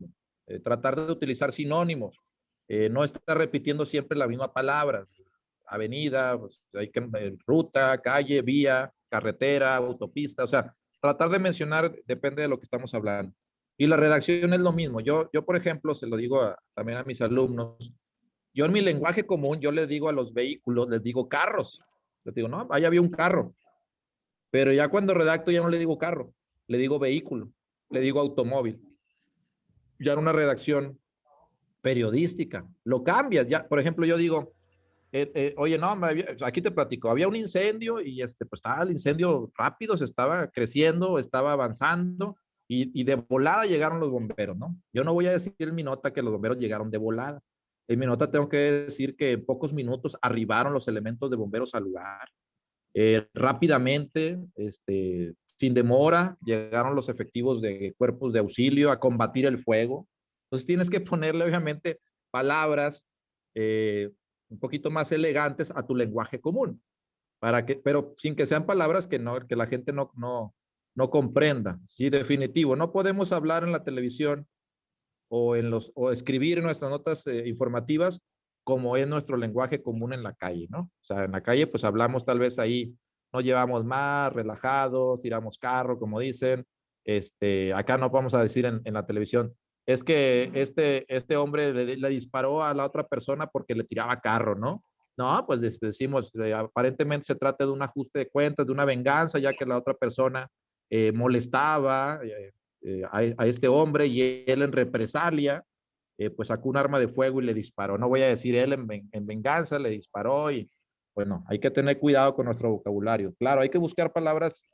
Tratar de utilizar sinónimos. No estar repitiendo siempre la misma palabra. Avenida, pues, ruta, calle, vía, carretera, autopista, o sea, tratar de mencionar depende de lo que estamos hablando. Y la redacción es lo mismo. Yo por ejemplo, se lo digo también a mis alumnos, yo en mi lenguaje común, yo les digo a los vehículos, les digo carros. Les digo, no, ahí había un carro. Pero ya cuando redacto ya no le digo carro, le digo vehículo, le digo automóvil. Ya en una redacción periodística, lo cambias. Ya, por ejemplo, yo digo, oye, no, aquí te platico, había un incendio y pues estaba el incendio rápido, se estaba creciendo, estaba avanzando y de volada llegaron los bomberos, ¿no? Yo no voy a decir en mi nota que los bomberos llegaron de volada. En mi nota tengo que decir que en pocos minutos arribaron los elementos de bomberos al lugar. Rápidamente, sin demora, llegaron los efectivos de cuerpos de auxilio a combatir el fuego. Entonces tienes que ponerle, obviamente, palabras un poquito más elegantes a tu lenguaje común pero sin que sean palabras que la gente no comprenda. Sí, definitivo. No podemos hablar en la televisión o escribir en nuestras notas informativas como es nuestro lenguaje común en la calle, ¿no? O sea, en la calle pues hablamos tal vez ahí, nos llevamos más, relajados, tiramos carro, como dicen. Acá no vamos a decir en la televisión, es que este hombre le disparó a la otra persona porque le tiraba carro, ¿no? No, pues decimos, aparentemente se trata de un ajuste de cuentas, de una venganza, ya que la otra persona molestaba a este hombre y él en represalia, pues sacó un arma de fuego y le disparó. No voy a decir él en venganza, le disparó y bueno, hay que tener cuidado con nuestro vocabulario. Claro, hay que buscar palabras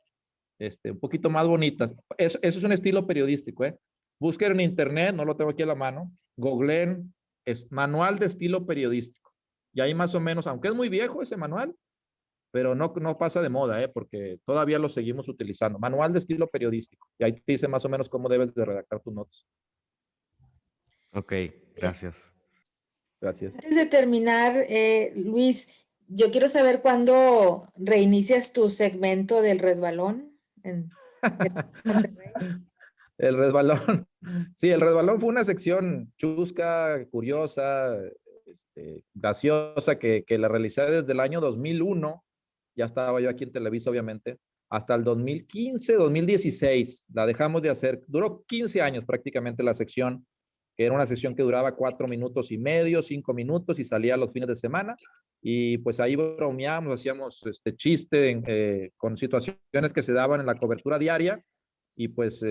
un poquito más bonitas. Eso es un estilo periodístico, ¿eh? Busquen en internet, no lo tengo aquí a la mano, googleen, es manual de estilo periodístico. Y ahí más o menos, aunque es muy viejo ese manual, pero no pasa de moda, porque todavía lo seguimos utilizando. Manual de estilo periodístico. Y ahí te dice más o menos cómo debes de redactar tus notas. Ok, gracias. Gracias. Antes de terminar, Luis, yo quiero saber cuándo reinicias tu segmento del resbalón en Monterrey. El resbalón. Sí, el resbalón fue una sección chusca, curiosa, graciosa, que la realicé desde el año 2001. Ya estaba yo aquí en Televisa, obviamente, hasta el 2015, 2016. La dejamos de hacer. Duró 15 años prácticamente la sección, que era una sección que duraba 4 minutos y medio, 5 minutos y salía los fines de semana. Y pues ahí bromeábamos, hacíamos chiste con situaciones que se daban en la cobertura diaria. Y pues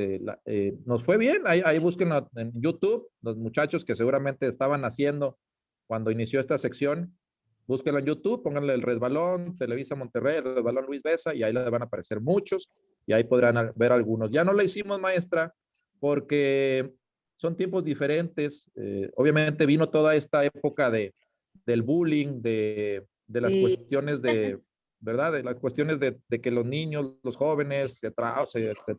nos fue bien. Ahí busquen en YouTube, los muchachos que seguramente estaban haciendo cuando inició esta sección. Búsquenlo en YouTube, pónganle el resbalón, Televisa Monterrey, el resbalón Luis Besa, y ahí les van a aparecer muchos, y ahí podrán ver algunos. Ya no lo hicimos, maestra, porque son tiempos diferentes. Obviamente vino toda esta época del bullying, de las cuestiones ¿verdad? De las cuestiones de que los niños, los jóvenes se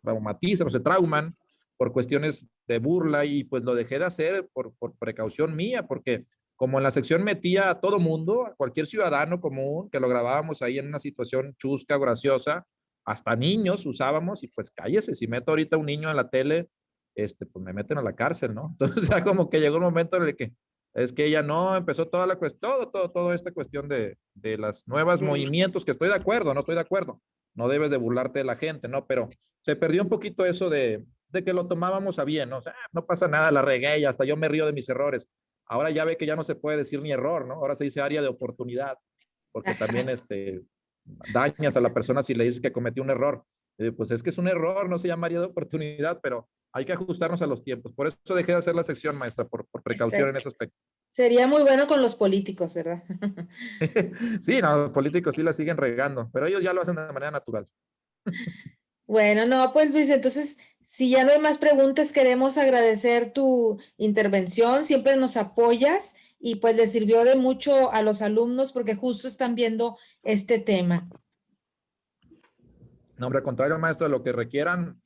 traumatizan o se trauman por cuestiones de burla, y pues lo dejé de hacer por precaución mía, porque como en la sección metía a todo mundo, a cualquier ciudadano común, que lo grabábamos ahí en una situación chusca, graciosa, hasta niños usábamos, y pues cállese, si meto ahorita un niño en la tele, pues me meten a la cárcel, ¿no? Entonces ya como que llegó un momento en el que es que ella no empezó toda la cuestión, toda esta cuestión de las nuevas movimientos, que estoy de acuerdo, no estoy de acuerdo, no debes de burlarte de la gente, ¿no? Pero se perdió un poquito eso de que lo tomábamos a bien, ¿no? O sea, no pasa nada, la regué y hasta yo me río de mis errores. Ahora ya ve que ya no se puede decir ni error, ¿no? Ahora se dice área de oportunidad, porque también dañas a la persona si le dices que cometió un error. Pues es que es un error, no se llama área de oportunidad, pero hay que ajustarnos a los tiempos. Por eso dejé de hacer la sección, maestra, por precaución en ese aspecto. Sería muy bueno con los políticos, ¿verdad? Sí, no, los políticos sí la siguen regando, pero ellos ya lo hacen de manera natural. Bueno, no, pues Luis, entonces, si ya no hay más preguntas, queremos agradecer tu intervención, siempre nos apoyas y pues les sirvió de mucho a los alumnos porque justo están viendo este tema. No, hombre, al contrario, maestro, lo que requieran,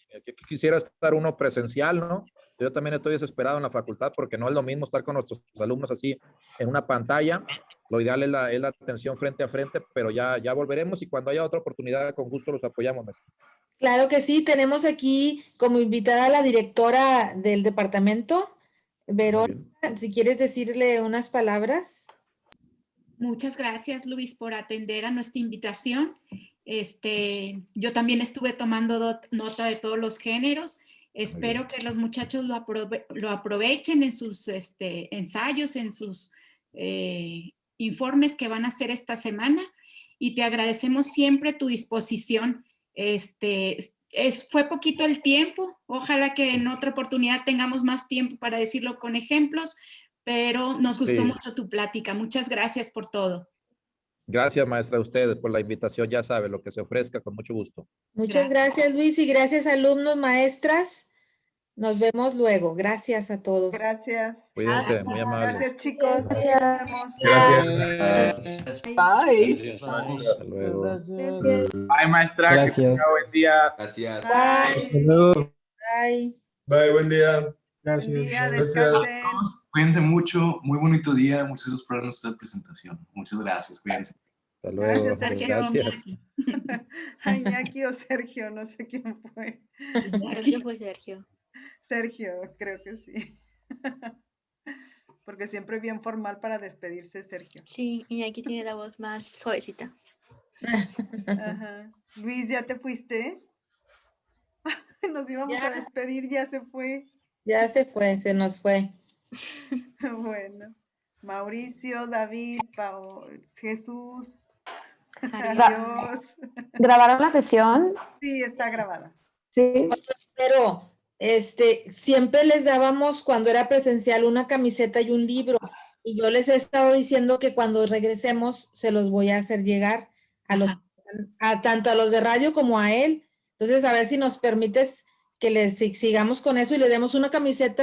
quisiera estar uno presencial, ¿no? Yo también estoy desesperado en la facultad porque no es lo mismo estar con nuestros alumnos así en una pantalla. Lo ideal es la atención frente a frente, pero ya volveremos, y cuando haya otra oportunidad, con gusto los apoyamos, maestro. Claro que sí, tenemos aquí como invitada a la directora del departamento, Verónica, si quieres decirle unas palabras. Muchas gracias, Luis, por atender a nuestra invitación. Yo también estuve tomando nota de todos los géneros. Espero que los muchachos lo aprovechen en sus ensayos, en sus informes que van a hacer esta semana, y te agradecemos siempre tu disposición. Fue poquito el tiempo, ojalá que en otra oportunidad tengamos más tiempo para decirlo con ejemplos, pero nos gustó mucho tu plática. Muchas gracias por todo. Gracias, maestra, a ustedes por la invitación. Ya sabe, lo que se ofrezca, con mucho gusto. Muchas gracias, Luis, y gracias, alumnos, maestras. Nos vemos luego. Gracias a todos. Gracias. Cuídense, muy amables. Gracias, chicos. Gracias. Bye. Hasta luego. Bye, maestra. Gracias. Que tenga buen día. Gracias. Bye. Bye. Bye, buen día. Buen día, Gracias. descansen. Cuídense mucho, muy bonito día, muchas gracias por nuestra presentación. Muchas gracias, cuídense. Hasta luego. Gracias, Sergio. Gracias. Ay, Iñaki o Sergio, no sé quién fue. Creo que fue Sergio. Sergio, creo que sí. Porque siempre bien formal para despedirse, Sergio. Sí, y aquí tiene la voz más suavecita. Ajá. Luis, ¿ya te fuiste? Nos íbamos a despedir, ya se fue. Ya se fue, se nos fue. Bueno. Mauricio, David, Jesús. Adiós. Adiós. ¿Grabaron la sesión? Sí, está grabada. Sí. Pero siempre les dábamos cuando era presencial una camiseta y un libro. Y yo les he estado diciendo que cuando regresemos se los voy a hacer llegar tanto a los de radio como a él. Entonces, a ver si nos permites que les sigamos con eso y le demos una camiseta